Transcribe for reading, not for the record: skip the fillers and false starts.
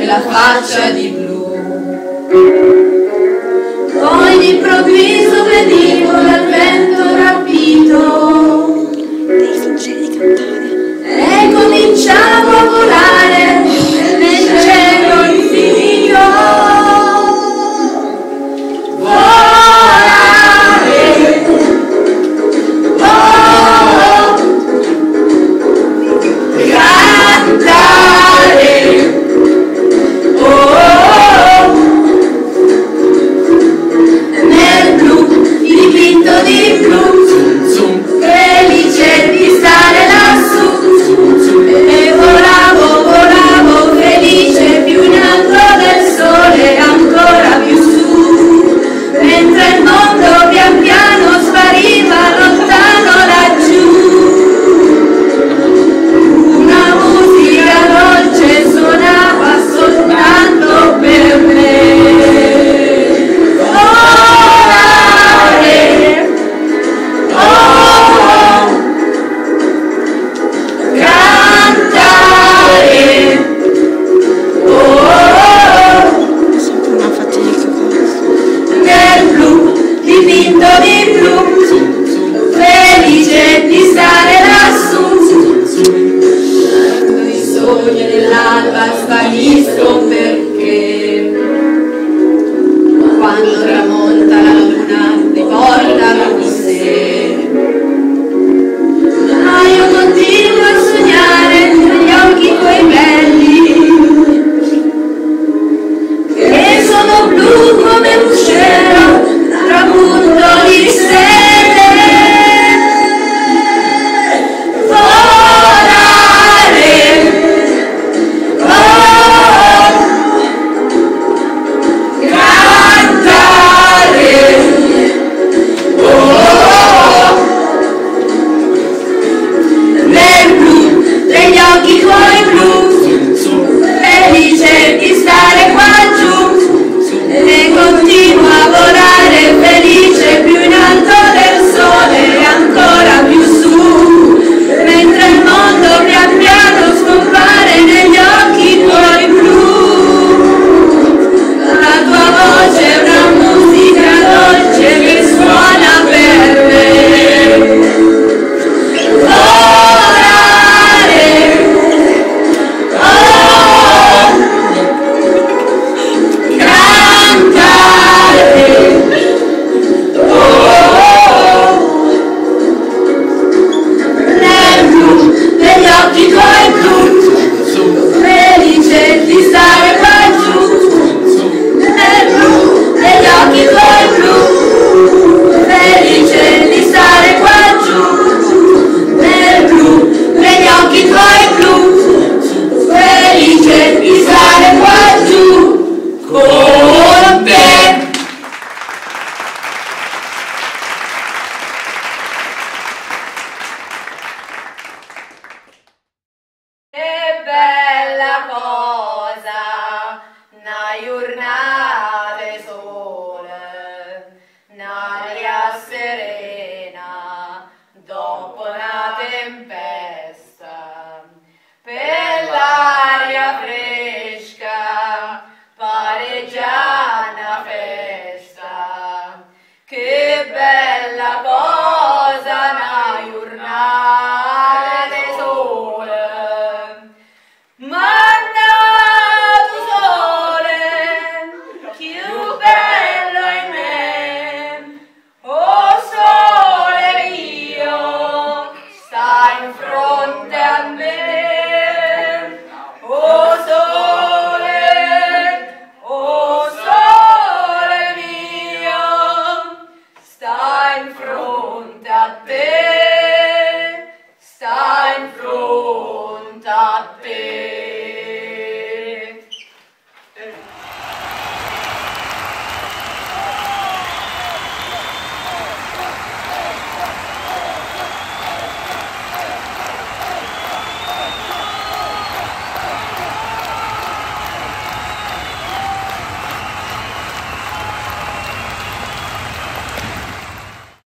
quella faccia di blu. Poi d'improvviso venivo dal vento rapito e cominciavo a volare nel cielo infinito. Volare, oh, cantare, oh, nel blu, dipinto di blu, felice di stare lassù, e volavo, volavo, felice più in alto del sole, ancora più su, mentre il mondo pian piano spariva lontano laggiù. Una musica dolce suonava soltanto per me. Volare, oh, cantare, oh, sempre una fatica. nel blu, dipinto di blu, felice di stare lassù. I sogni dell'alba svaniscono